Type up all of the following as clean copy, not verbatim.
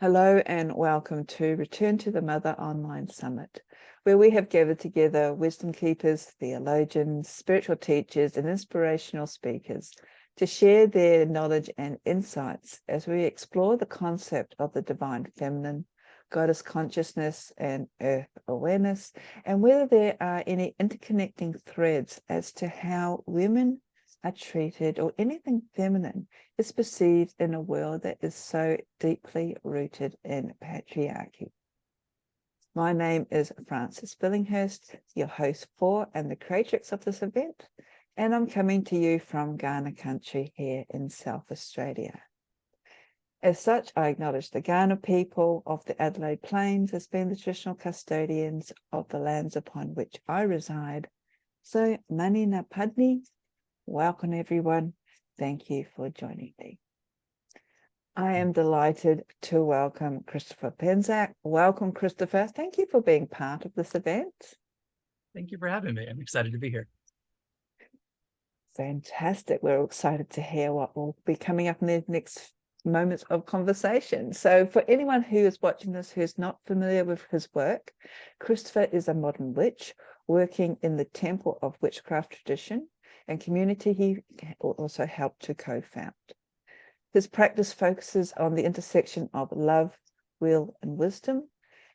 Hello and welcome to Return to the Mother Online Summit, where we have gathered together wisdom keepers, theologians, spiritual teachers, and inspirational speakers to share their knowledge and insights as we explore the concept of the divine feminine, goddess consciousness, and earth awareness, and whether there are any interconnecting threads as to how women are treated or anything feminine is perceived in a world that is so deeply rooted in patriarchy. My name is Frances Billinghurst, your host for and the creatrix of this event, and I'm coming to you from Kaurna country here in South Australia. As such, I acknowledge the Kaurna people of the Adelaide Plains as being the traditional custodians of the lands upon which I reside. So, mani na padni. Welcome, everyone. Thank you for joining me. I am delighted to welcome Christopher Penczak. Welcome, Christopher. Thank you for being part of this event. Thank you for having me. I'm excited to be here. Fantastic. We're excited to hear what will be coming up in the next moments of conversation. So for anyone who is watching this who is not familiar with his work, Christopher is a modern witch working in the Temple of Witchcraft tradition and community he also helped to co-found. His practice focuses on the intersection of love, will, and wisdom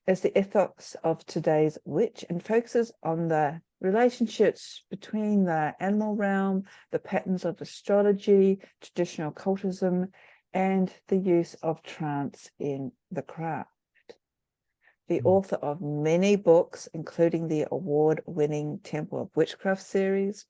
as the ethos of today's witch, and focuses on the relationships between the animal realm, the patterns of astrology, traditional occultism, and the use of trance in the craft. The author of many books, including the award-winning Temple of Witchcraft series,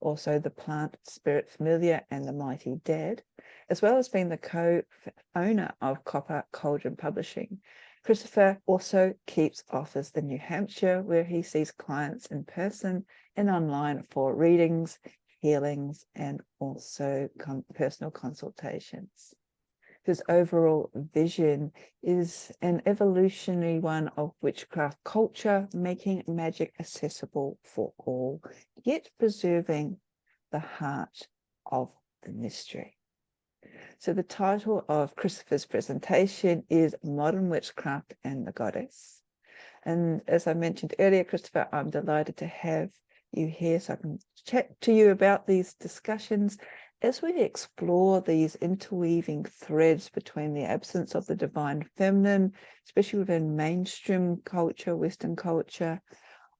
also the Plant Spirit Familiar and the Mighty Dead, as well as being the co-owner of Copper Cauldron Publishing. Christopher also keeps offers in New Hampshire, where he sees clients in person and online for readings, healings, and also personal consultations. His overall vision is an evolutionary one of witchcraft culture, making magic accessible for all, yet preserving the heart of the mystery. So the title of Christopher's presentation is Modern Witchcraft and the Goddess. And as I mentioned earlier, Christopher, I'm delighted to have you here so I can chat to you about these discussions as we explore these interweaving threads between the absence of the divine feminine, especially within mainstream culture, Western culture,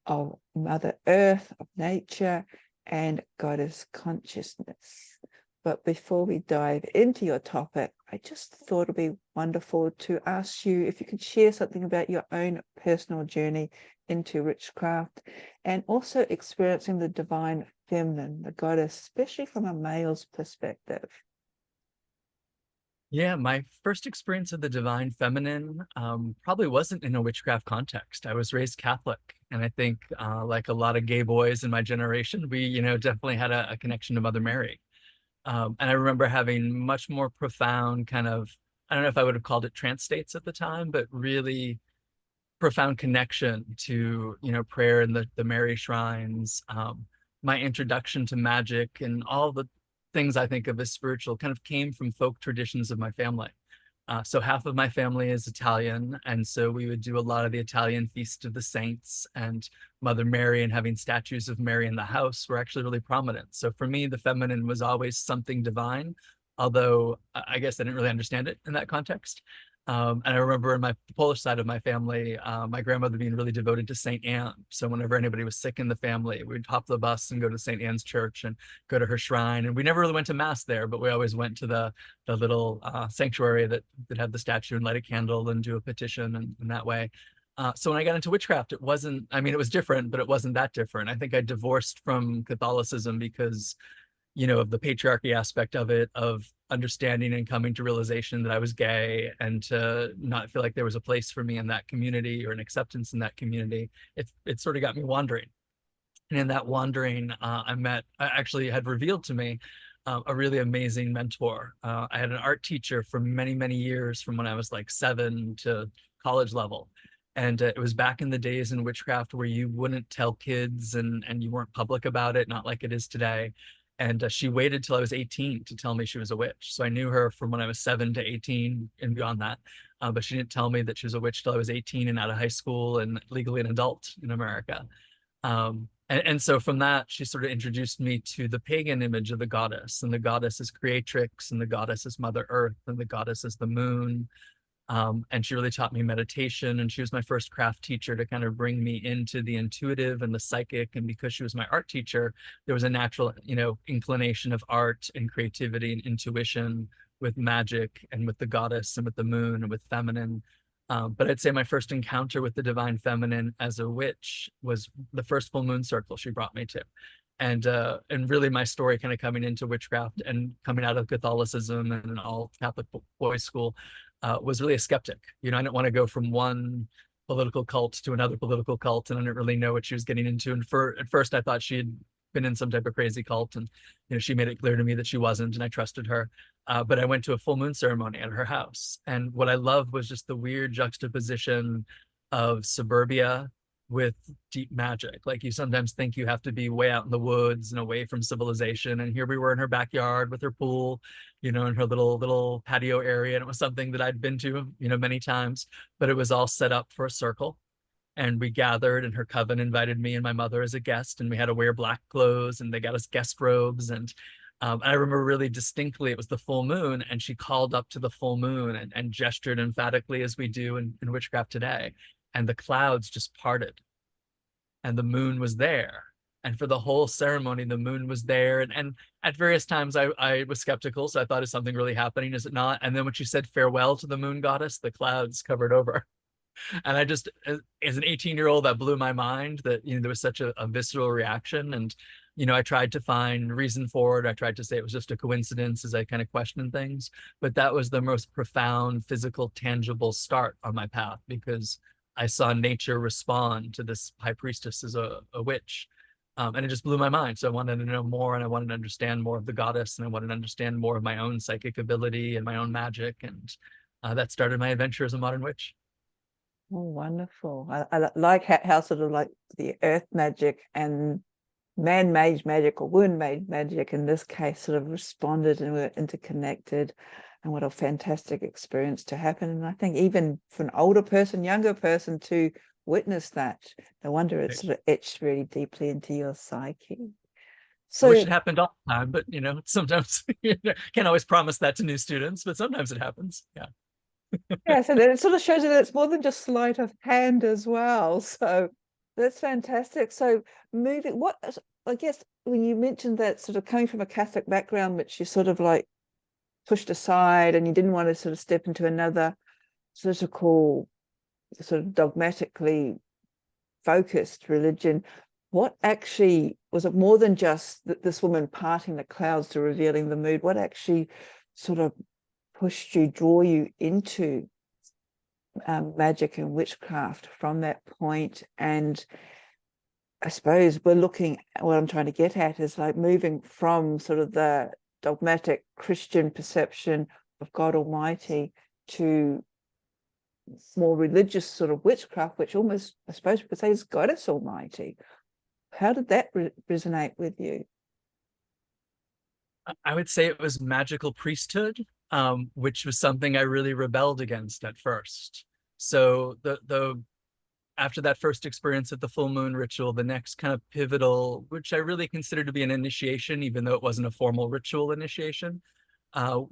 of Mother Earth, of nature, and goddess consciousness. But before we dive into your topic, I just thought it'd be wonderful to ask you if you could share something about your own personal journey into witchcraft and also experiencing the divine feminine, the goddess, especially from a male's perspective. Yeah, my first experience of the divine feminine probably wasn't in a witchcraft context. I was raised Catholic, and I think like a lot of gay boys in my generation, we definitely had a connection to Mother Mary. And I remember having much more profound kind of, I don't know if I would have called it trance states at the time, but really profound connection to, prayer in the Mary shrines. My introduction to magic and all the things I think of as spiritual kind of came from folk traditions of my family. So half of my family is Italian, and so we would do a lot of the Italian Feast of the Saints, and Mother Mary and having statues of Mary in the house were actually really prominent. So for me, the feminine was always something divine, although I guess I didn't really understand it in that context. And I remember in my Polish side of my family, my grandmother being really devoted to St. Anne. So whenever anybody was sick in the family, we'd hop the bus and go to St. Anne's church and go to her shrine. And we never really went to mass there, but we always went to the little sanctuary that had the statue and light a candle and do a petition and that way. So when I got into witchcraft, it wasn't, I mean, it was different, but it wasn't that different. I think I divorced from Catholicism because of the patriarchy aspect of it, of understanding and coming to realization that I was gay and to not feel like there was a place for me in that community or an acceptance in that community. It sort of got me wandering. And in that wandering, I actually had revealed to me a really amazing mentor. I had an art teacher for many, many years from when I was like 7 to college level. And it was back in the days in witchcraft where you wouldn't tell kids and you weren't public about it, not like it is today. And she waited till I was 18 to tell me she was a witch. So I knew her from when I was 7 to 18 and beyond that. But she didn't tell me that she was a witch till I was 18 and out of high school and legally an adult in America. And so from that, she sort of introduced me to the pagan image of the goddess. And the goddess is creatrix, and the goddess is Mother Earth, and the goddess is the moon. And she really taught me meditation, and she was my first craft teacher to kind of bring me into the intuitive and the psychic. And because she was my art teacher, there was a natural, inclination of art and creativity and intuition with magic and with the goddess and with the moon and with feminine. But I'd say my first encounter with the divine feminine as a witch was the first full moon circle she brought me to. And really my story kind of coming into witchcraft and coming out of Catholicism and an all Catholic boys school was really a skeptic. I didn't want to go from one political cult to another political cult, and I didn't really know what she was getting into. And at first I thought she had been in some type of crazy cult, and she made it clear to me that she wasn't, and I trusted her. But I went to a full moon ceremony at her house, and what I loved was just the weird juxtaposition of suburbia with deep magic. Like, you sometimes think you have to be way out in the woods and away from civilization, and here we were in her backyard with her pool, in her little patio area, and it was something that I'd been to many times, but it was all set up for a circle. And we gathered, and her coven invited me and my mother as a guest, and we had to wear black clothes, and they got us guest robes. And I remember really distinctly, it was the full moon, and she called up to the full moon and gestured emphatically as we do in witchcraft today. And the clouds just parted, and the moon was there. And for the whole ceremony, the moon was there. And at various times I was skeptical, so I thought, is something really happening? Is it not? And then when she said farewell to the moon goddess, the clouds covered over. And I just, as an 18-year-old, that blew my mind that, there was such a visceral reaction. And, I tried to find reason for it. I tried to say it was just a coincidence as I kind of questioned things. But that was the most profound, physical, tangible start on my path, because I saw nature respond to this high priestess as a witch. And it just blew my mind. So I wanted to know more, and I wanted to understand more of the goddess, and I wanted to understand more of my own psychic ability and my own magic. And that started my adventure as a modern witch. Oh, wonderful. I like how sort of like the earth magic and man-made magic, or wound-made magic in this case, sort of responded and were interconnected. And what a fantastic experience to happen. And I think even for an older person, younger person to witness that, no wonder it's sort of etched really deeply into your psyche. I wish it happened all the time, but sometimes can't always promise that to new students, but sometimes it happens. Yeah. Yeah, so then it sort of shows you that it's more than just sleight of hand as well. So that's fantastic. So I guess when you mentioned that sort of coming from a Catholic background, which you sort of like pushed aside, and you didn't want to sort of step into another sort of dogmatically focused religion, what actually was it? More than just this woman parting the clouds to revealing the mood? What actually sort of draw you into magic and witchcraft from that point? And I suppose what I'm trying to get at is like moving from sort of the dogmatic Christian perception of God Almighty to more religious sort of witchcraft, which almost, I suppose we could say, is Goddess Almighty. How did that resonate with you? I would say it was magical priesthood, which was something I really rebelled against at first. So after that first experience at the full moon ritual, the next kind of pivotal, which I really consider to be an initiation, even though it wasn't a formal ritual initiation,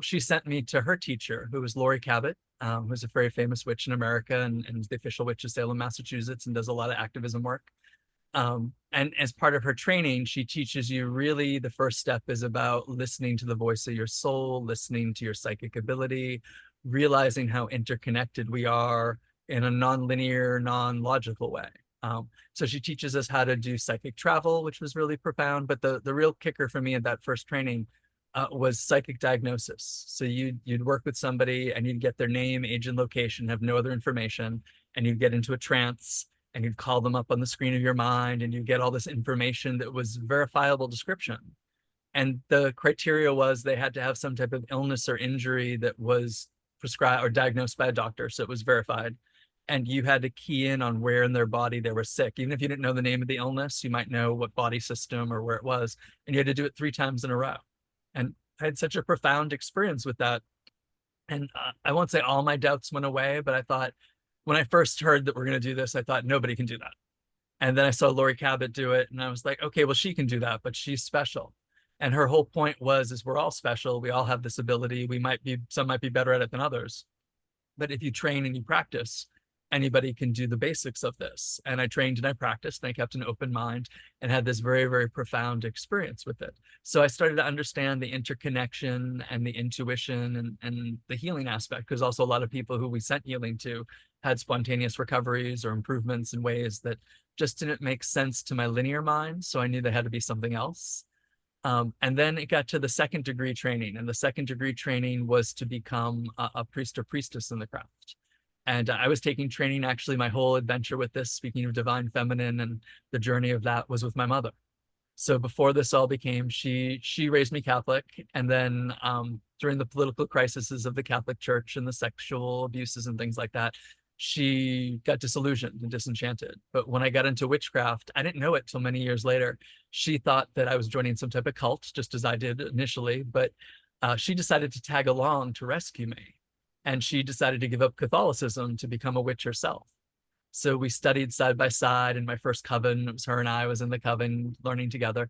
she sent me to her teacher, who was Lori Cabot, who's a very famous witch in America and the official witch of Salem, Massachusetts, and does a lot of activism work. And as part of her training, she teaches you really the first step is about listening to the voice of your soul, listening to your psychic ability, realizing how interconnected we are in a non-linear, non-logical way. So she teaches us how to do psychic travel, which was really profound. But the real kicker for me at that first training was psychic diagnosis. So you'd work with somebody and you'd get their name, age, and location, have no other information, and you'd get into a trance, and you'd call them up on the screen of your mind, and you get all this information that was verifiable description. And the criteria was they had to have some type of illness or injury that was prescribed or diagnosed by a doctor, so it was verified. and you had to key in on where in their body they were sick. Even if you didn't know the name of the illness, you might know what body system or where it was, and you had to do it 3 times in a row. And I had such a profound experience with that. And I won't say all my doubts went away, but I thought when I first heard that we're going to do this, I thought nobody can do that. And then I saw Lori Cabot do it, and I was like, okay, well, she can do that, but she's special. And her whole point was, is we're all special. We all have this ability. Some might be better at it than others. But if you train and you practice, anybody can do the basics of this. And I trained and I practiced and I kept an open mind and had this very, very profound experience with it. So I started to understand the interconnection and the intuition and the healing aspect, because also a lot of people who we sent healing to had spontaneous recoveries or improvements in ways that just didn't make sense to my linear mind. So I knew there had to be something else. And then it got to the 2nd degree training, and the 2nd degree training was to become a priest or priestess in the craft. And I was taking training, actually, my whole adventure with this, speaking of divine feminine, and the journey of that was with my mother. So before this all became, she raised me Catholic. And then during the political crises of the Catholic Church and the sexual abuses and things like that, she got disillusioned and disenchanted. But when I got into witchcraft, I didn't know it till many years later. She thought that I was joining some type of cult, just as I did initially, but she decided to tag along to rescue me. And she decided to give up Catholicism to become a witch herself. So we studied side by side in my first coven. It was her and I was in the coven learning together.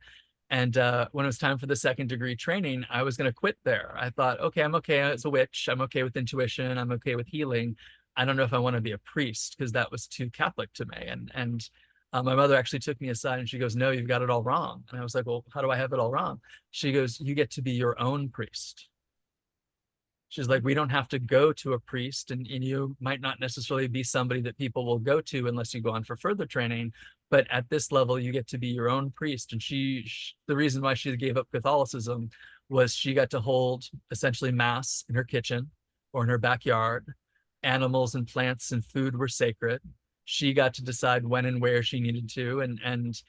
And when it was time for the 2nd degree training, I was going to quit there. I thought, okay, I'm okay as a witch. I'm okay with intuition. I'm okay with healing. I don't know if I want to be a priest, because that was too Catholic to me. And my mother actually took me aside and she goes, no, you've got it all wrong. And I was like, well, how do I have it all wrong? She goes, you get to be your own priest. She's like, we don't have to go to a priest, and you might not necessarily be somebody that people will go to unless you go on for further training. But at this level, you get to be your own priest. And the reason why she gave up Catholicism was she got to hold essentially mass in her kitchen or in her backyard. Animals and plants and food were sacred. She got to decide when and where she needed to, and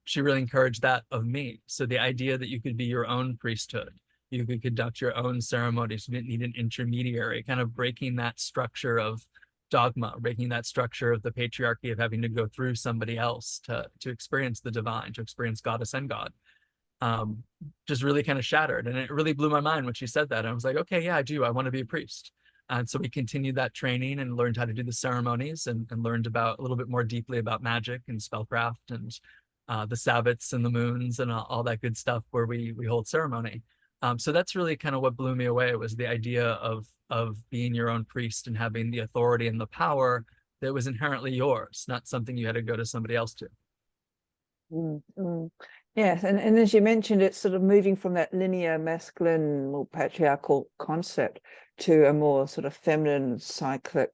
she really encouraged that of me. So the idea that you could be your own priesthood, you could conduct your own ceremonies, you didn't need an intermediary, kind of breaking that structure of dogma, breaking that structure of the patriarchy of having to go through somebody else to experience the divine, to experience goddess and God. Just really kind of shattered. And it really blew my mind when she said that. I was like, okay, yeah, I do. I want to be a priest. And so we continued that training and learned how to do the ceremonies, and learned about a little bit more deeply about magic and spellcraft and the Sabbats and the moons and all that good stuff where we hold ceremony. So that's really kind of what blew me away, was the idea of being your own priest and having the authority and the power that was inherently yours, not something you had to go to somebody else to. Yes, and as you mentioned, it's sort of moving from that linear masculine or patriarchal concept to a more sort of feminine cyclic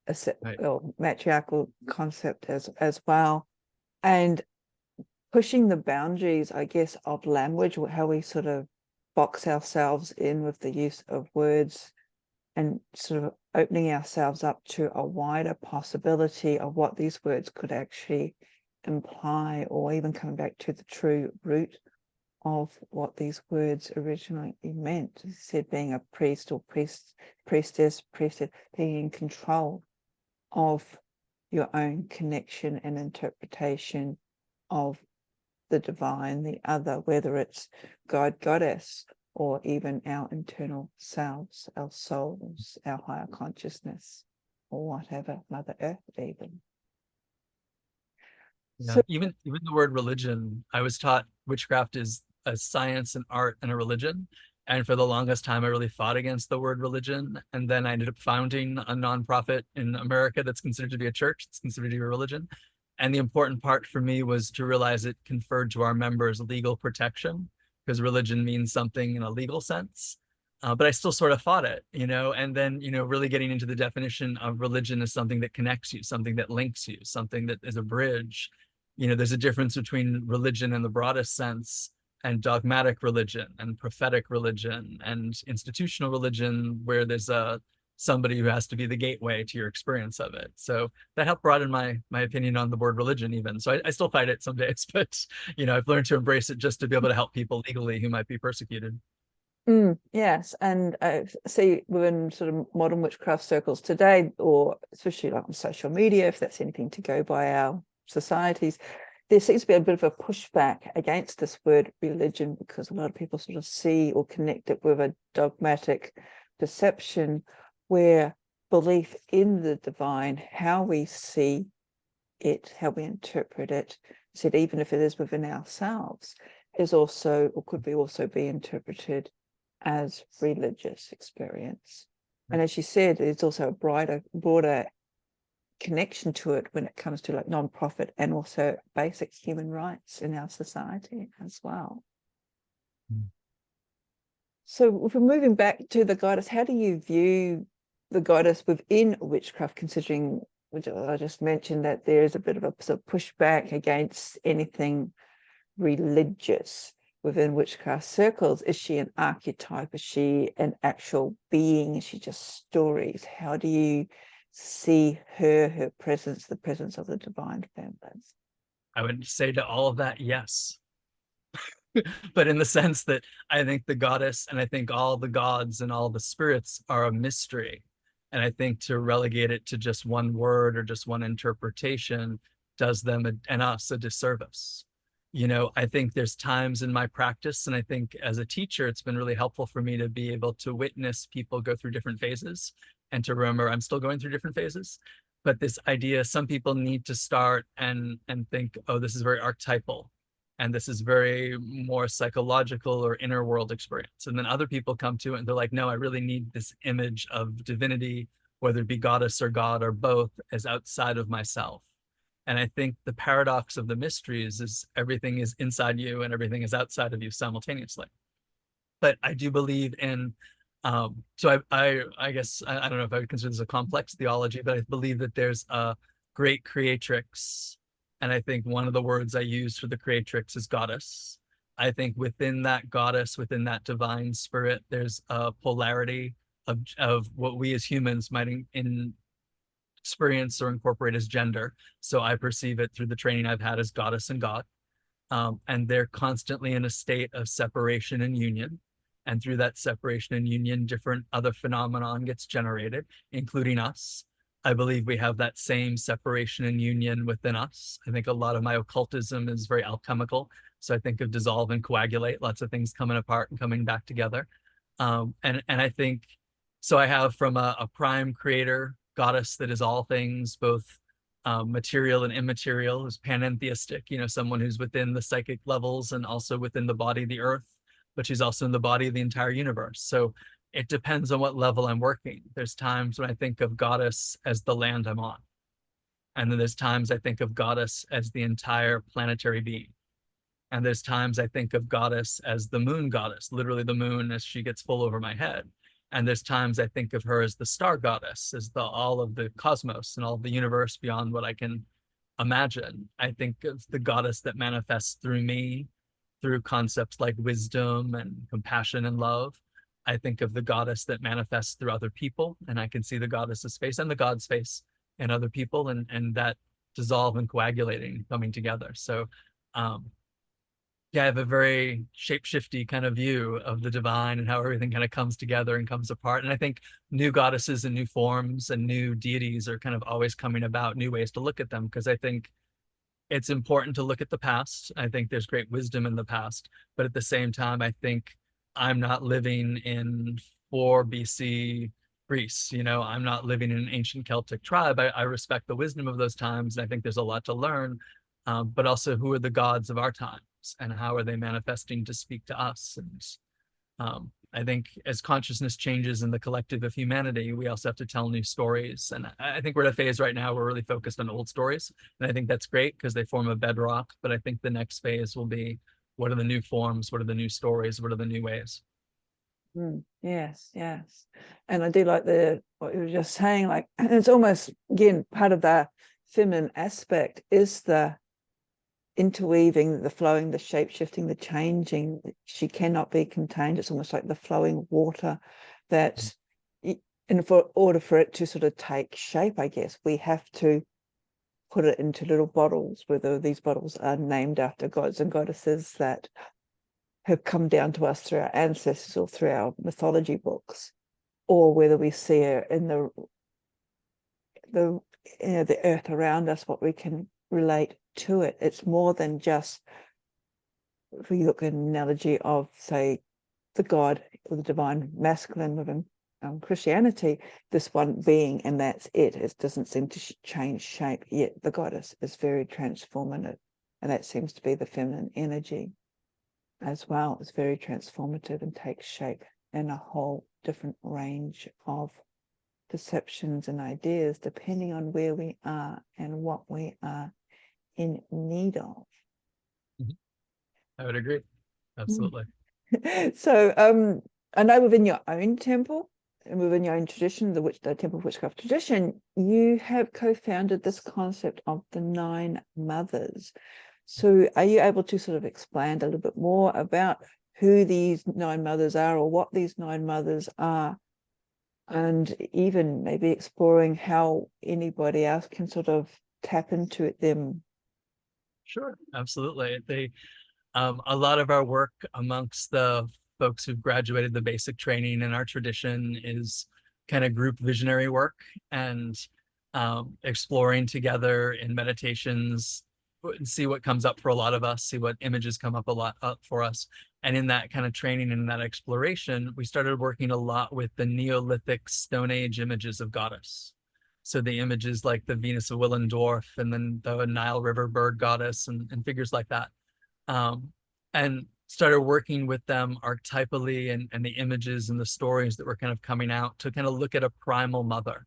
Right. or matriarchal concept as well, and pushing the boundaries, I guess, of language, or how we sort of box ourselves in with the use of words, and sort of opening ourselves up to a wider possibility of what these words could actually imply, or even coming back to the true root of what these words originally meant. As you said, being a priest or priestess, being in control of your own connection and interpretation of the divine, the other, whether it's God, goddess, or even our internal selves, our souls, our higher consciousness, or whatever, Mother Earth even. Yeah, So, even the word religion, I was taught witchcraft is a science, and art, and a religion. And for the longest time, I really fought against the word religion. And then I ended up founding a nonprofit in America that's considered to be a church, it's considered to be a religion. And the important part for me was to realize it conferred to our members legal protection, because religion means something in a legal sense. But I still sort of fought it, and then, really getting into the definition of religion as something that connects you, something that links you, something that is a bridge. There's a difference between religion in the broadest sense and dogmatic religion and prophetic religion and institutional religion, where there's somebody who has to be the gateway to your experience of it. So that helped broaden my opinion on the word religion even. So I still fight it some days, but I've learned to embrace it just to be able to help people legally who might be persecuted. Yes, and I see within sort of modern witchcraft circles today, or especially like on social media, if that's anything to go by our societies, there seems to be a bit of a pushback against this word religion, because a lot of people sort of see or connect it with a dogmatic perception, where belief in the divine, how we see it, how we interpret it, said even if it is within ourselves, is also, or could be also be interpreted as religious experience. And as you said, there's also a broader connection to it when it comes to like non-profit and also basic human rights in our society as well. So if we're moving back to the goddess, how do you view the goddess within witchcraft, considering, which I just mentioned, that there is a bit of a sort of pushback against anything religious within witchcraft circles? Is she an archetype? Is she an actual being? Is she just stories? How do you see her presence, the presence of the divine feminine? I would say to all of that, yes. But in the sense that I think the goddess and I think all the gods and all the spirits are a mystery. And I think to relegate it to just one word or just one interpretation does them and us a disservice. I think there's times in my practice, and I think as a teacher, it's been really helpful for me to be able to witness people go through different phases and to remember I'm still going through different phases. But this idea, some people need to start and think, oh, this is very archetypal, and this is very more psychological or inner world experience. And then other people come to it and they're like, no, I really need this image of divinity, whether it be goddess or god or both, as outside of myself. And I think the paradox of the mysteries is everything is inside you and everything is outside of you simultaneously. But I do believe in, so I guess, I don't know if I would consider this a complex theology, but I believe that there's a great creatrix. And I think one of the words I use for the creatrix is goddess. I think within that goddess, within that divine spirit, there's a polarity of what we as humans might experience or incorporate as gender. So I perceive it through the training I've had as goddess and god. And they're constantly in a state of separation and union. And through that separation and union, different other phenomenon gets generated, including us. I believe we have that same separation and union within us. I think a lot of my occultism is very alchemical. So I think of dissolve and coagulate, lots of things coming apart and coming back together. And I think, so I have from a prime creator goddess that is all things, both material and immaterial, who's panentheistic, someone who's within the psychic levels and also within the body of the earth, but she's also in the body of the entire universe. So it depends on what level I'm working. There's times when I think of goddess as the land I'm on. And then there's times I think of goddess as the entire planetary being. And there's times I think of goddess as the moon goddess, literally the moon as she gets full over my head. And there's times I think of her as the star goddess, as all of the cosmos and all of the universe beyond what I can imagine. I think of the goddess that manifests through me, through concepts like wisdom and compassion and love. I think of the goddess that manifests through other people, and I can see the goddess's face and the god's face in other people, and that dissolve and coagulating, coming together. So yeah, I have a very shape-shifty kind of view of the divine and how everything kind of comes together and comes apart. And I think new goddesses and new forms and new deities are kind of always coming about, new ways to look at them, because I think it's important to look at the past. I think there's great wisdom in the past, but at the same time, I think I'm not living in 4 BC Greece. I'm not living in an ancient Celtic tribe. I respect the wisdom of those times, and I think there's a lot to learn, but also who are the gods of our time? And how are they manifesting to speak to us? And I think as consciousness changes in the collective of humanity, we also have to tell new stories. And I think we're at a phase right now, we're really focused on old stories. And I think that's great because they form a bedrock. But I think the next phase will be, what are the new forms? What are the new stories? What are the new ways? Yes. And I do like what you were just saying, like, it's almost, again, part of the feminine aspect is the interweaving, the flowing, the shape-shifting, the changing. She cannot be contained. It's almost like the flowing water that, in order for it to sort of take shape, I guess, we have to put it into little bottles, whether these bottles are named after gods and goddesses that have come down to us through our ancestors or through our mythology books, or whether we see her in the earth around us, what we can relate to it. It's more than just, if we look at an analogy of, say, the God or the divine masculine within Christianity, this one being, and that's it. It doesn't seem to change shape, yet the goddess is very transformative, and that seems to be the feminine energy as well. It's very transformative and takes shape in a whole different range of perceptions and ideas, depending on where we are and what we are in need of. I would agree. Absolutely. So I know within your own temple and within your own tradition, the Temple of Witchcraft tradition, you have co-founded this concept of the 9 mothers. So are you able to sort of expand a little bit more about who these 9 mothers are, or what these 9 mothers are, and even maybe exploring how anybody else can sort of tap into them? Sure, absolutely. A lot of our work amongst the folks who've graduated the basic training in our tradition is kind of group visionary work, and exploring together in meditations, see what comes up for a lot of us, see what images come up a lot for us. And in that kind of training and that exploration, we started working a lot with the Neolithic Stone Age images of goddess. So the images like the Venus of Willendorf, and then the Nile River bird goddess, and figures like that. And started working with them archetypally, and the images and the stories that were kind of coming out to kind of look at a primal mother.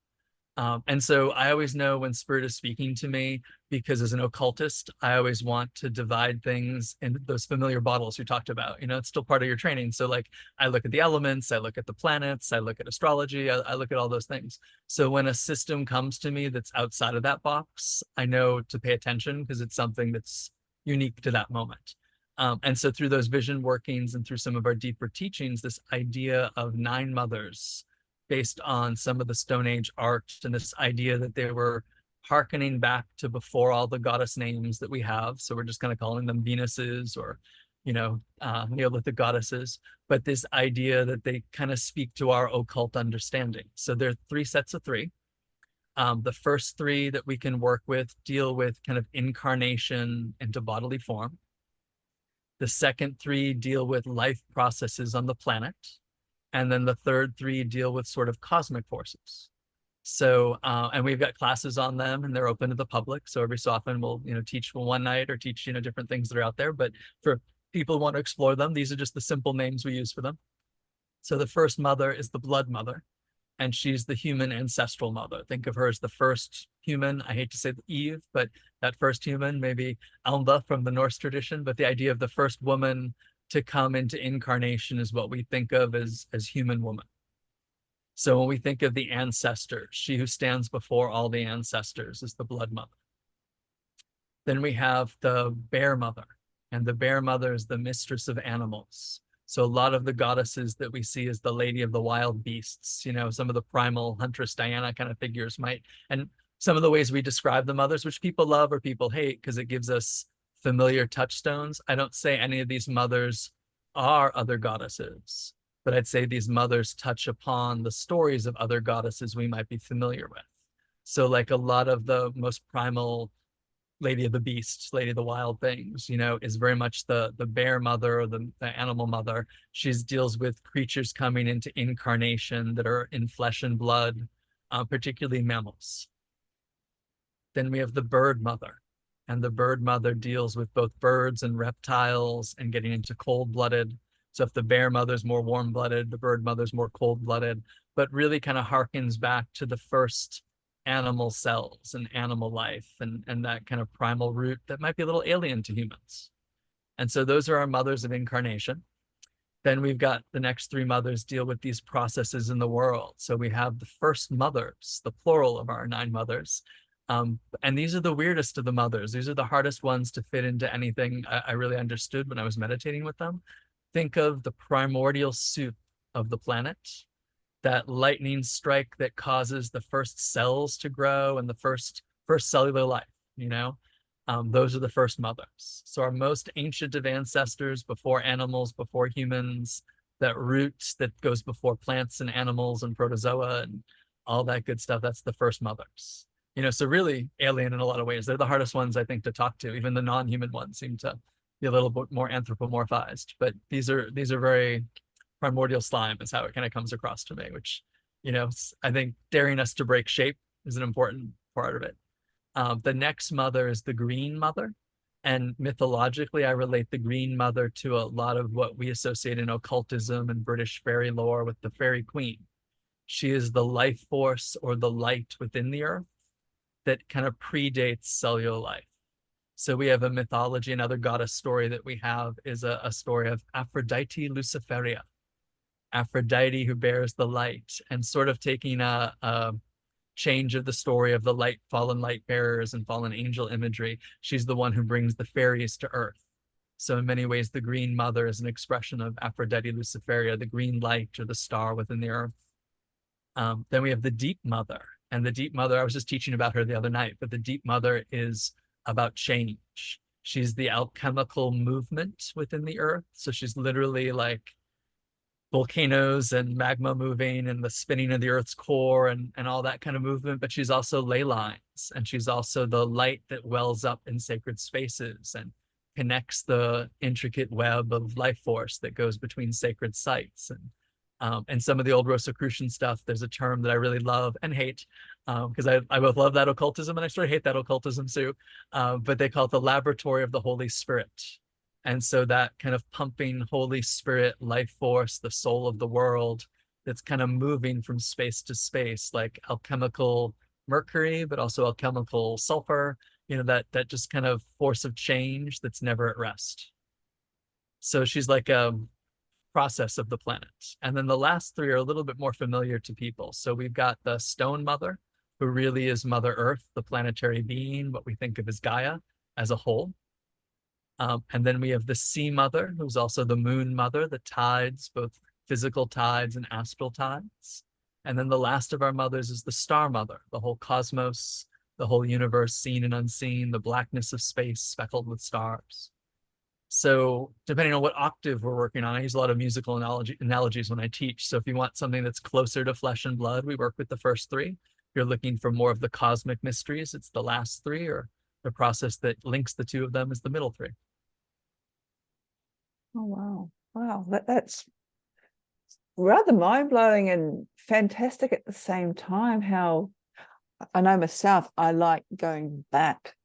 And so I always know when spirit is speaking to me, because as an occultist, I always want to divide things in those familiar bottles you talked about. You know, it's still part of your training. So like, I look at the elements, I look at the planets, I look at astrology, I look at all those things. So when a system comes to me that's outside of that box, I know to pay attention, because it's something that's unique to that moment. And so through those vision workings and through some of our deeper teachings, this idea of 9 mothers based on some of the Stone Age art, and this idea that they were hearkening back to before all the goddess names that we have. So we're just kind of calling them Venuses, or, you know, Neolithic goddesses, but this idea that they kind of speak to our occult understanding. So there are 3 sets of 3. The first 3 that we can work with deal with kind of incarnation into bodily form. The second 3 deal with life processes on the planet. And then the third 3 deal with sort of cosmic forces. So, and we've got classes on them, and they're open to the public. So every so often we'll, you know, teach one night, or teach, you know, different things that are out there. But for people who want to explore them, these are just the simple names we use for them. So the first mother is the blood mother, and she's the human ancestral mother. Think of her as the first human. I hate to say Eve, but that first human, maybe Alma from the Norse tradition, but the idea of the first woman to come into incarnation is what we think of as human woman. So when we think of the ancestor, she who stands before all the ancestors is the blood mother. Then we have the bear mother, and the bear mother is the mistress of animals. So a lot of the goddesses that we see as the lady of the wild beasts, you know, some of the primal huntress Diana kind of figures might, and some of the ways we describe the mothers, which people love or people hate because it gives us familiar touchstones. I don't say any of these mothers are other goddesses, but I'd say these mothers touch upon the stories of other goddesses we might be familiar with. So like a lot of the most primal lady of the beasts, lady of the wild things, you know, is very much the bear mother, or the animal mother. She deals with creatures coming into incarnation that are in flesh and blood, particularly mammals. Then we have the bird mother, and the bird mother deals with both birds and reptiles and getting into cold-blooded. So if the bear mother's more warm-blooded, the bird mother's more cold-blooded, but really kind of harkens back to the first animal cells and animal life, and that kind of primal root that might be a little alien to humans. And so those are our mothers of incarnation. Then we've got the next 3 mothers deal with these processes in the world. So we have the first mothers, the plural of our 9 mothers. And these are the weirdest of the mothers. These are the hardest ones to fit into anything I really understood when I was meditating with them. Think of the primordial soup of the planet, that lightning strike that causes the first cells to grow and the first cellular life, you know? Those are the first mothers. So our most ancient of ancestors, before animals, before humans, that root that goes before plants and animals and protozoa and all that good stuff, that's the first mothers. So really alien in a lot of ways. They're the hardest ones, I think, to talk to. Even the non-human ones seem to be a little bit more anthropomorphized. But these are very primordial slime is how it kind of comes across to me, which, I think daring us to break shape is an important part of it. The next mother is the green mother. And mythologically, I relate the green mother to a lot of what we associate in occultism and British fairy lore with the fairy queen. She is the life force or the light within the earth that kind of predates cellular life. So we have a mythology, another goddess story that we have is a story of Aphrodite Luciferia, Aphrodite who bears the light, and sort of taking a change of the story of the fallen light bearers and fallen angel imagery. She's the one who brings the fairies to earth. So in many ways, the green mother is an expression of Aphrodite Luciferia, the green light or the star within the earth. Then we have the deep mother. And the deep mother, I was just teaching about her the other night, but the deep mother is about change. She's the alchemical movement within the earth. So she's literally like volcanoes and magma moving and the spinning of the earth's core and all that kind of movement. But she's also ley lines, and she's also the light that wells up in sacred spaces and connects the intricate web of life force that goes between sacred sites. And some of the old Rosicrucian stuff, there's a term that I really love and hate, because I both love that occultism and I sort of hate that occultism too, but they call it the laboratory of the Holy Spirit. And so that kind of pumping Holy Spirit life force, the soul of the world, that's kind of moving from space to space, like alchemical mercury, but also alchemical sulfur, that just kind of force of change that's never at rest. So she's like a process of the planet. And then the last three are a little bit more familiar to people. So we've got the stone mother, who really is Mother Earth, the planetary being, what we think of as Gaia as a whole. And then we have the sea mother, who's also the moon mother, the tides, both physical tides and astral tides. And then the last of our mothers is the star mother, the whole cosmos, the whole universe, seen and unseen, the blackness of space speckled with stars. So depending on what octave we're working on, I use a lot of musical analogies when I teach. So if you want something that's closer to flesh and blood, we work with the first three. If you're looking for more of the cosmic mysteries, it's the last three, or the process that links the two of them is the middle three. Oh, wow. Wow. That's rather mind-blowing and fantastic at the same time. How I know myself, I like going back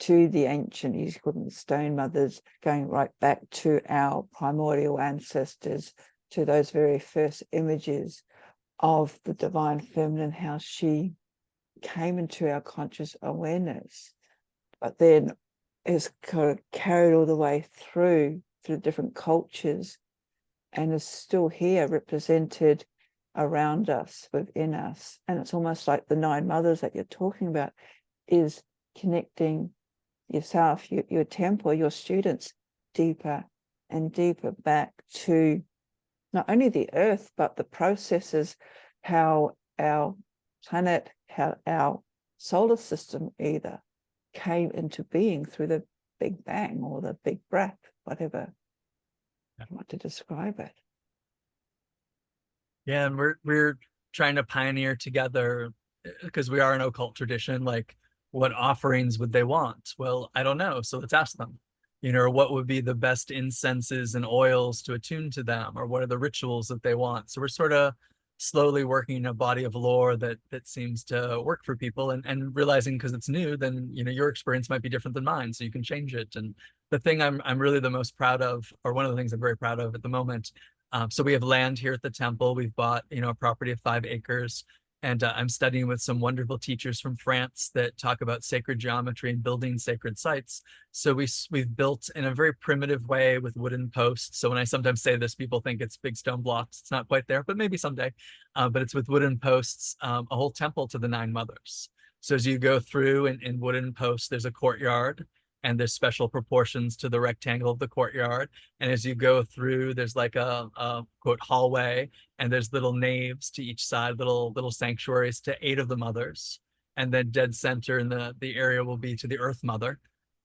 to the ancient, you call them the stone mothers, going right back to our primordial ancestors, to those very first images of the divine feminine, how she came into our conscious awareness, but then is kind of carried all the way through different cultures and is still here represented around us, within us. And it's almost like the 9 mothers that you're talking about is connecting yourself, your temple, your students, deeper and deeper back to not only the earth, but the processes, how our planet, how our solar system either came into being through the Big Bang or the Big Breath, whatever I want to describe it. Yeah, and we're trying to pioneer together, because we are an occult tradition, like what offerings would they want? Well, I don't know. So let's ask them, or what would be the best incenses and oils to attune to them, or what are the rituals that they want? So we're sort of slowly working a body of lore that seems to work for people, and realizing, because it's new, then your experience might be different than mine, so you can change it. And the thing I'm really the most proud of, or one of the things I'm very proud of at the moment, so we have land here at the temple. We've bought a property of 5 acres, and I'm studying with some wonderful teachers from France that talk about sacred geometry and building sacred sites. So we've built in a very primitive way with wooden posts. So when I sometimes say this, people think it's big stone blocks. It's not quite there, but maybe someday. But it's with wooden posts, a whole temple to the 9 mothers. So as you go through in wooden posts, there's a courtyard, and there's special proportions to the rectangle of the courtyard. And as you go through, there's like a quote hallway, and there's little naves to each side, little sanctuaries to 8 of the mothers. And then dead center in the area will be to the Earth Mother.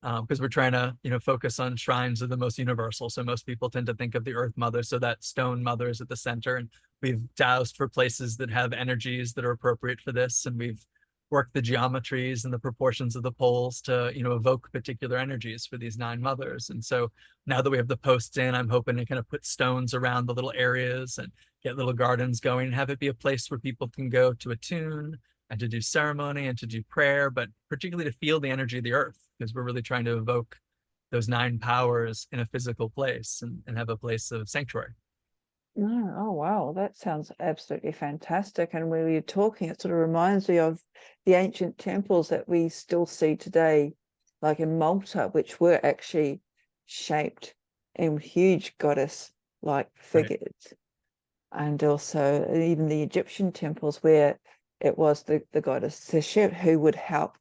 because we're trying to, focus on shrines of the most universal. So most people tend to think of the Earth Mother, so that stone mother is at the center. And we've dowsed for places that have energies that are appropriate for this, and we've worked the geometries and the proportions of the poles to, evoke particular energies for these 9 mothers. And so now that we have the posts in, I'm hoping to kind of put stones around the little areas and get little gardens going and have it be a place where people can go to attune and to do ceremony and to do prayer, but particularly to feel the energy of the earth, because we're really trying to evoke those 9 powers in a physical place and have a place of sanctuary. No, oh wow, that sounds absolutely fantastic. And when you're talking, it sort of reminds me of the ancient temples that we still see today, like in Malta, which were actually shaped in huge goddess-like figures. And also even the Egyptian temples where it was the goddess Seshet who would help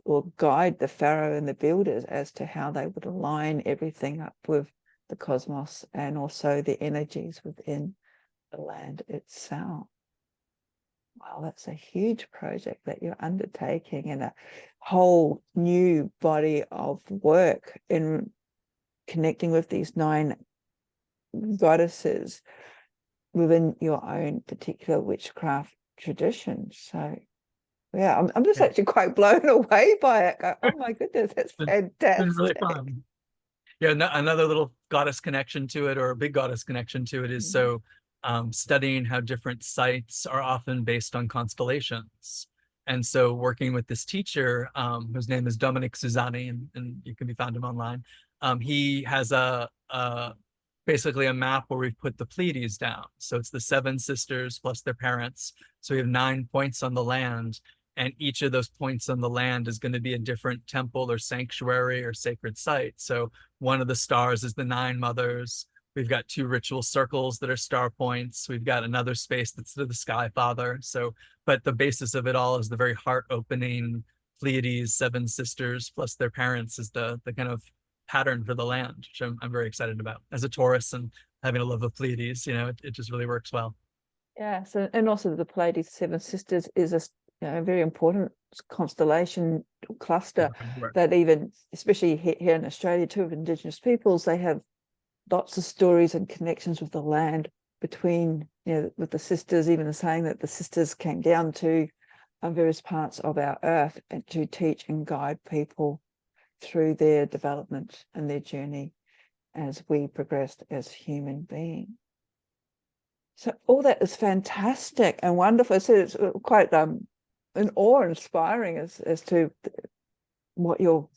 or guide the pharaoh and the builders as to how they would align everything up with the cosmos and also the energies within the land itself. Wow, that's a huge project that you're undertaking, and a whole new body of work in connecting with these 9 goddesses within your own particular witchcraft tradition. So yeah, I'm just actually quite blown away by it. Oh my goodness, that's fantastic. It's been really fun. Yeah, another little goddess connection to it, or a big goddess connection to it, is so studying how different sites are often based on constellations. And so working with this teacher, whose name is Dominic Suzani, and you can be found him online. He has basically a map where we've put the Pleiades down. So it's the 7 sisters plus their parents. So we have 9 points on the land, and each of those points on the land is going to be a different temple or sanctuary or sacred site. So one of the stars is the 9 mothers. We've got 2 ritual circles that are star points. We've got another space that's to the Sky Father. So, but the basis of it all is the very heart opening Pleiades, 7 sisters plus their parents is the kind of pattern for the land, which I'm very excited about. As a Taurus and having a love of Pleiades, it just really works well. Yeah, so and also the Pleiades 7 sisters is a very important constellation cluster that even, especially here in Australia too, of Indigenous peoples, they have lots of stories and connections with the land between, with the sisters, even the saying that the sisters came down to various parts of our earth and to teach and guide people through their development and their journey as we progressed as human beings. So all that is fantastic and wonderful. So it's quite an awe-inspiring as to what you're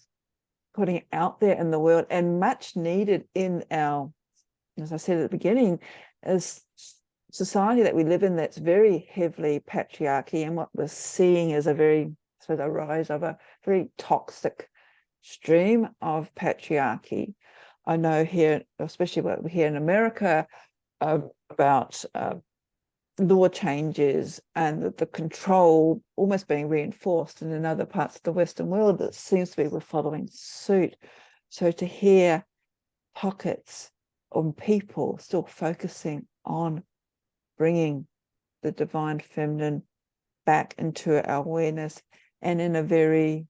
putting out there in the world, and much needed in our, as I said at the beginning, as society that we live in that's very heavily patriarchy, and what we're seeing is the rise of a very toxic stream of patriarchy. I know here, especially here in America, about law changes and the control almost being reinforced, and in other parts of the Western world that seems to be we're following suit. So to hear pockets of people still focusing on bringing the divine feminine back into our awareness and in a very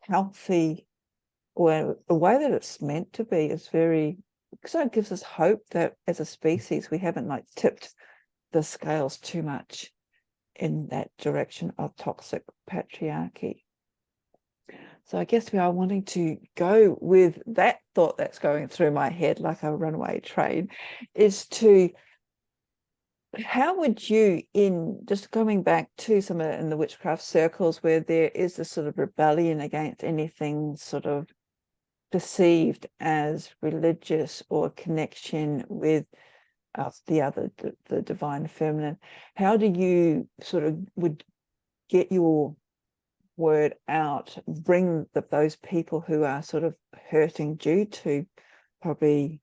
healthy or the way that it's meant to be is very, so it gives us hope that as a species we haven't tipped the scales too much in that direction of toxic patriarchy. So I guess we are wanting to go with that thought that's going through my head like a runaway train, is to, how would you, in just going back to some of in the witchcraft circles where there is this sort of rebellion against anything sort of perceived as religious or connection with the divine feminine, how do you sort of would get your word out, bring those people who are sort of hurting due to probably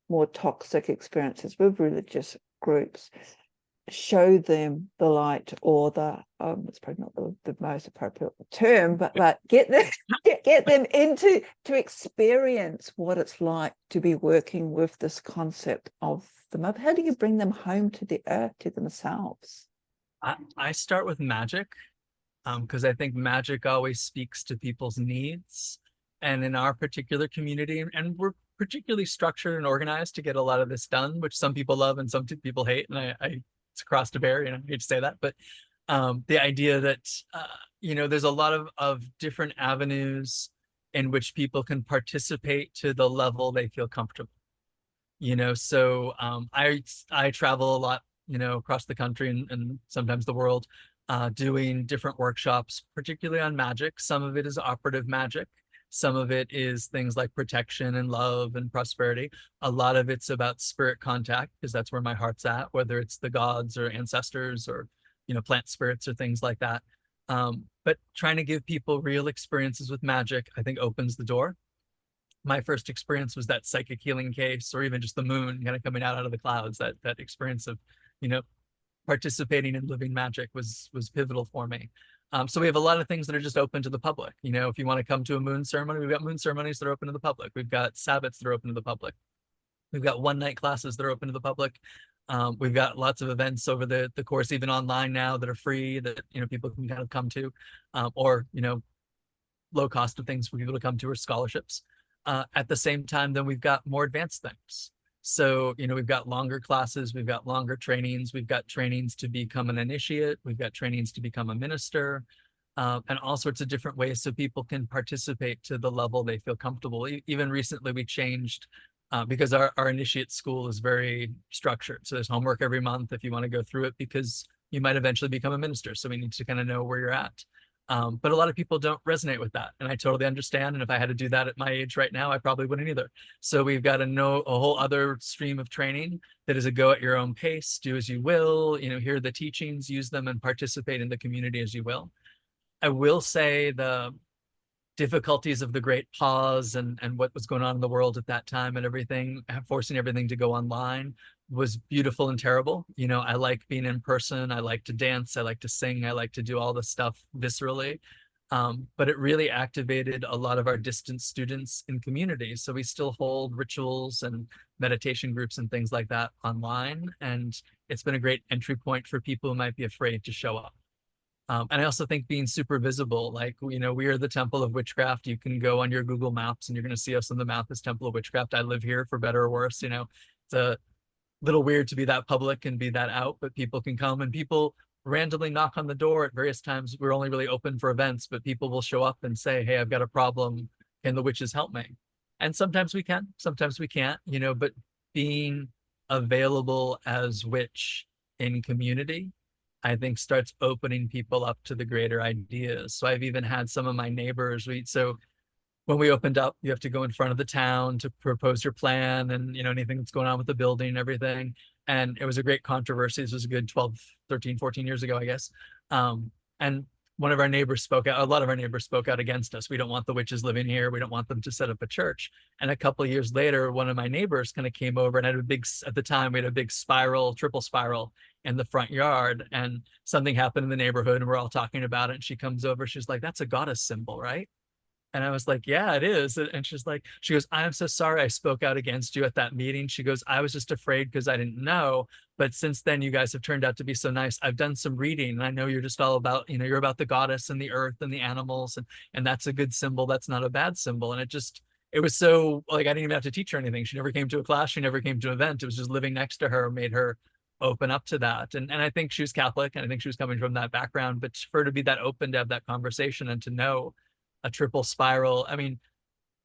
more toxic experiences with religious groups, show them the light, or the it's probably not the most appropriate term, but get them into to experience what it's like to be working with this concept of the mother? How do you bring them home to the earth, to themselves? I start with magic. because I think magic always speaks to people's needs. And in our particular community, and we're particularly structured and organized to get a lot of this done, which some people love and some people hate. And it's across the bear, I hate to say that, but the idea that, there's a lot of different avenues in which people can participate to the level they feel comfortable. So I travel a lot, across the country and sometimes the world, doing different workshops, particularly on magic. Some of it is operative magic. Some of it is things like protection and love and prosperity. A lot of it's about spirit contact, because that's where my heart's at, whether it's the gods or ancestors or, plant spirits or things like that. But trying to give people real experiences with magic, I think, opens the door. My first experience was that psychic healing case, or even just the moon kind of coming out of the clouds. That experience of, participating in living magic was pivotal for me. So we have a lot of things that are just open to the public. If you want to come to a moon ceremony, we've got moon ceremonies that are open to the public. We've got Sabbats that are open to the public. We've got one-night classes that are open to the public. We've got lots of events over the course, even online now, that are free, that people can kind of come to, or low cost of things for people to come to, or scholarships. At the same time, then we've got more advanced things. So, we've got longer classes, we've got longer trainings, we've got trainings to become an initiate, we've got trainings to become a minister, and all sorts of different ways so people can participate to the level they feel comfortable. Even recently, we changed, because our initiate school is very structured. So there's homework every month if you want to go through it, because you might eventually become a minister. So we need to kind of know where you're at. But a lot of people don't resonate with that. And I totally understand. And if I had to do that at my age right now, I probably wouldn't either. So we've got to know a whole other stream of training that is a go at your own pace, do as you will, hear the teachings, use them, and participate in the community as you will. I will say the difficulties of the great pause and what was going on in the world at that time and everything, forcing everything to go online, was beautiful and terrible. I like being in person. I like to dance. I like to sing. I like to do all this stuff viscerally. But it really activated a lot of our distant students in communities. So we still hold rituals and meditation groups and things like that online. And it's been a great entry point for people who might be afraid to show up. And I also think being super visible, like, we are the Temple of Witchcraft. You can go on your Google Maps and you're going to see us on the map as Temple of Witchcraft. I live here, for better or worse. It's a little weird to be that public and be that out, but people can come, and people randomly knock on the door at various times. We're only really open for events, but people will show up and say, hey, I've got a problem. Can the witches help me? And sometimes we can, sometimes we can't, but being available as witch in community, I think, starts opening people up to the greater ideas. So I've even had some of my neighbors, so when we opened up, you have to go in front of the town to propose your plan and, anything that's going on with the building and everything. And it was a great controversy. This was a good 12, 13, 14 years ago, I guess. And one of our neighbors spoke out, a lot of our neighbors spoke out against us. We don't want the witches living here. We don't want them to set up a church. And a couple of years later, one of my neighbors kind of came over and had at the time, we had a big triple spiral in the front yard, and something happened in the neighborhood and we're all talking about it. And she comes over, she's like, that's a goddess symbol, right? And I was like, yeah, it is. And she goes, I am so sorry I spoke out against you at that meeting. She goes, I was just afraid because I didn't know. But since then, you guys have turned out to be so nice. I've done some reading, and I know you're just all about, you're about the goddess and the earth and the animals. And that's a good symbol. That's not a bad symbol. And it was so, like, I didn't even have to teach her anything. She never came to a class. She never came to an event. It was just living next to her made her open up to that. And I think she was Catholic, and I think she was coming from that background. But for her to be that open to have that conversation and to know a triple spiral. I mean,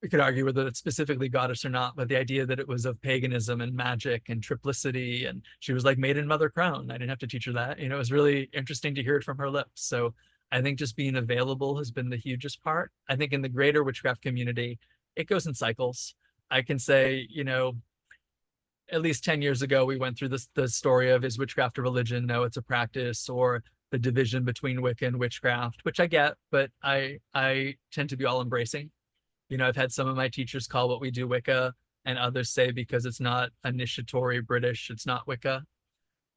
we could argue whether it's specifically goddess or not, but the idea that it was of paganism and magic and triplicity, and she was like maiden mother crone. I didn't have to teach her that. It was really interesting to hear it from her lips. So I think just being available has been the hugest part. I think in the greater witchcraft community, it goes in cycles. I can say, at least 10 years ago, we went through the story of, is witchcraft a religion? No, it's a practice. Or the division between Wicca and witchcraft, which I get, but I tend to be all embracing. I've had some of my teachers call what we do Wicca, and others say because it's not initiatory British, it's not Wicca.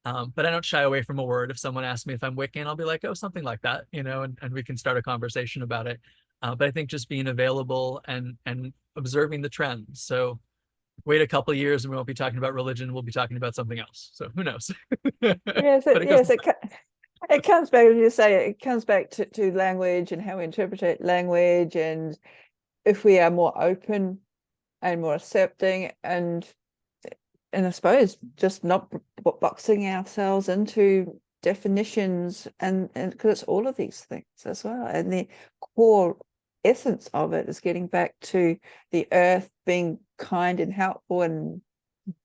But I don't shy away from a word. If someone asks me if I'm Wiccan, I'll be like, oh, something like that, and we can start a conversation about it. But I think just being available and observing the trends. So wait a couple of years and we won't be talking about religion. We'll be talking about something else. So who knows? Yes, But it goes It comes back, as you say, it comes back to language and how we interpret language, and if we are more open and more accepting, and I suppose just not boxing ourselves into definitions, and because it's all of these things as well, and the core essence of it is getting back to the earth being kind and helpful and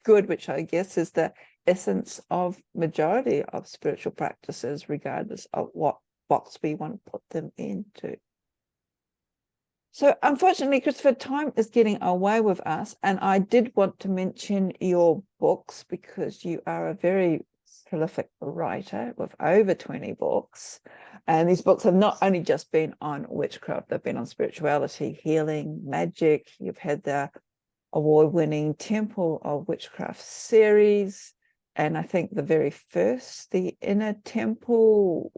good, which I guess is the essence of majority of spiritual practices, regardless of what box we want to put them into. So unfortunately, Christopher, time is getting away with us, and I did want to mention your books because you are a very prolific writer with over 20 books, and these books have not only just been on witchcraft, they've been on spirituality, healing, magic. You've had the award-winning Temple of Witchcraft series, and I think the very first, the Inner Temple,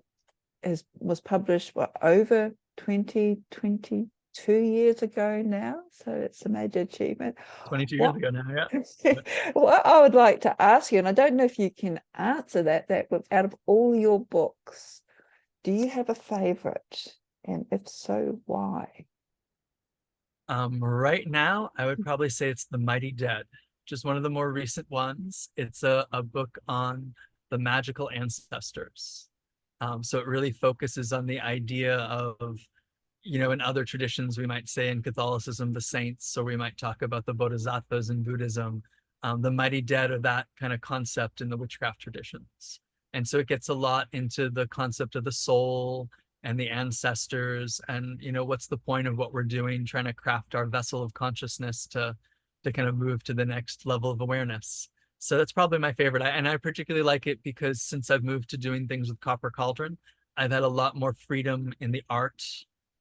was published over 22 years ago now, so it's a major achievement. 22 years ago now, yeah. What I would like to ask you, and I don't know if you can answer that out of all your books, do you have a favorite, and if so, why? Right now, I would probably say it's The Mighty Dead, just one of the more recent ones. It's a book on the magical ancestors. So it really focuses on the idea of, in other traditions, we might say in Catholicism, the saints, or we might talk about the bodhisattvas in Buddhism. The mighty dead are that kind of concept in the witchcraft traditions. And so it gets a lot into the concept of the soul and the ancestors, and what's the point of what we're doing, trying to craft our vessel of consciousness to kind of move to the next level of awareness. So that's probably my favorite. And I particularly like it because since I've moved to doing things with Copper Cauldron, I've had a lot more freedom in the art,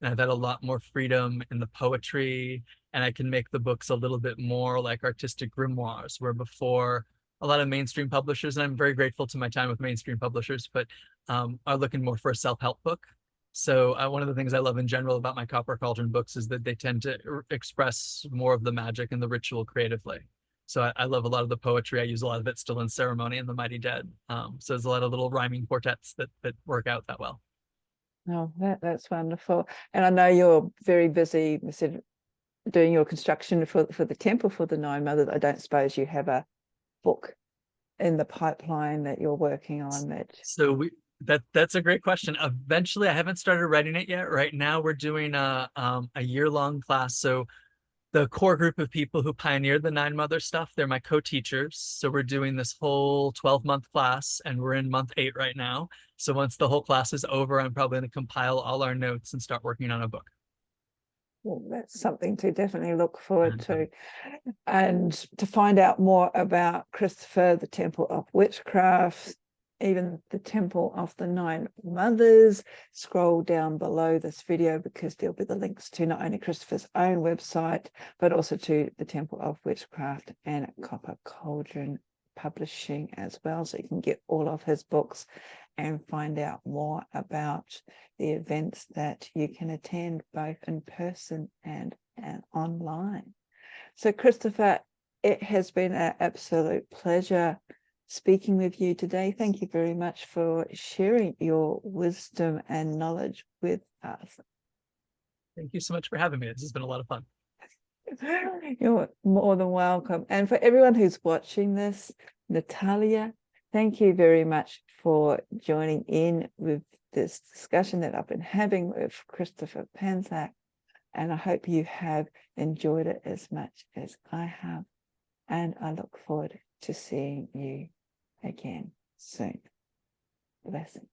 and I've had a lot more freedom in the poetry, and I can make the books a little bit more like artistic grimoires, where before a lot of mainstream publishers, and I'm very grateful to my time with mainstream publishers, but are looking more for a self-help book. So one of the things I love in general about my Copper Cauldron books is that they tend to express more of the magic and the ritual creatively. So I love a lot of the poetry. I use a lot of it still in ceremony in The Mighty Dead. So there's a lot of little rhyming quartets that work out that well. Oh, that's wonderful. And I know you're very busy doing your construction for the temple for the Nine Mothers. I don't suppose you have a book in the pipeline that you're working on that. So that's a great question. Eventually, I haven't started writing it yet. Right now, we're doing a year-long class. So the core group of people who pioneered the Nine Mother stuff, they're my co-teachers. So we're doing this whole 12-month class, and we're in month 8 right now. So once the whole class is over, I'm probably going to compile all our notes and start working on a book. Well, that's something to definitely look forward to. And to find out more about Christopher, the Temple of Witchcraft, even the Temple of the Nine Mothers, scroll down below this video because there'll be the links to not only Christopher's own website, but also to the Temple of Witchcraft and Copper Cauldron Publishing as well. So you can get all of his books and find out more about the events that you can attend both in person and online. So Christopher, it has been an absolute pleasure speaking with you today. Thank you very much for sharing your wisdom and knowledge with us. Thank you so much for having me. This has been a lot of fun. You're more than welcome. And for everyone who's watching this, Natalia, thank you very much for joining in with this discussion that I've been having with Christopher Penczak. And I hope you have enjoyed it as much as I have. And I look forward to seeing you again soon. Blessings.